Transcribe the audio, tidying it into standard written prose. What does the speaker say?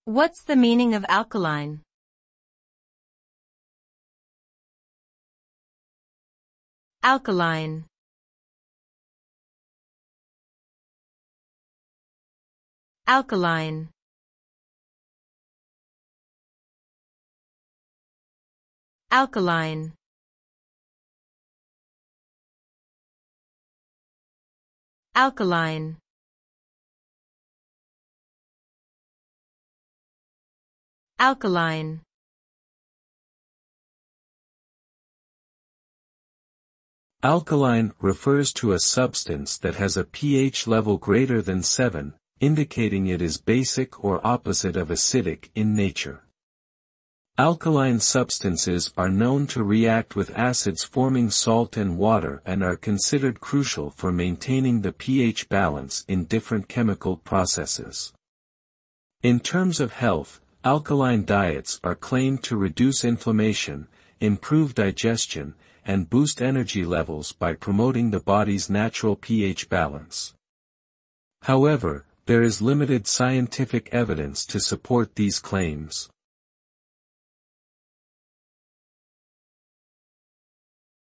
What's the meaning of alkaline? Alkaline. Alkaline. Alkaline. Alkaline. Alkaline. Alkaline refers to a substance that has a pH level greater than 7, indicating it is basic or opposite of acidic in nature. Alkaline substances are known to react with acids forming salt and water and are considered crucial for maintaining the pH balance in different chemical processes. In terms of health, alkaline diets are claimed to reduce inflammation, improve digestion, and boost energy levels by promoting the body's natural pH balance. However, there is limited scientific evidence to support these claims.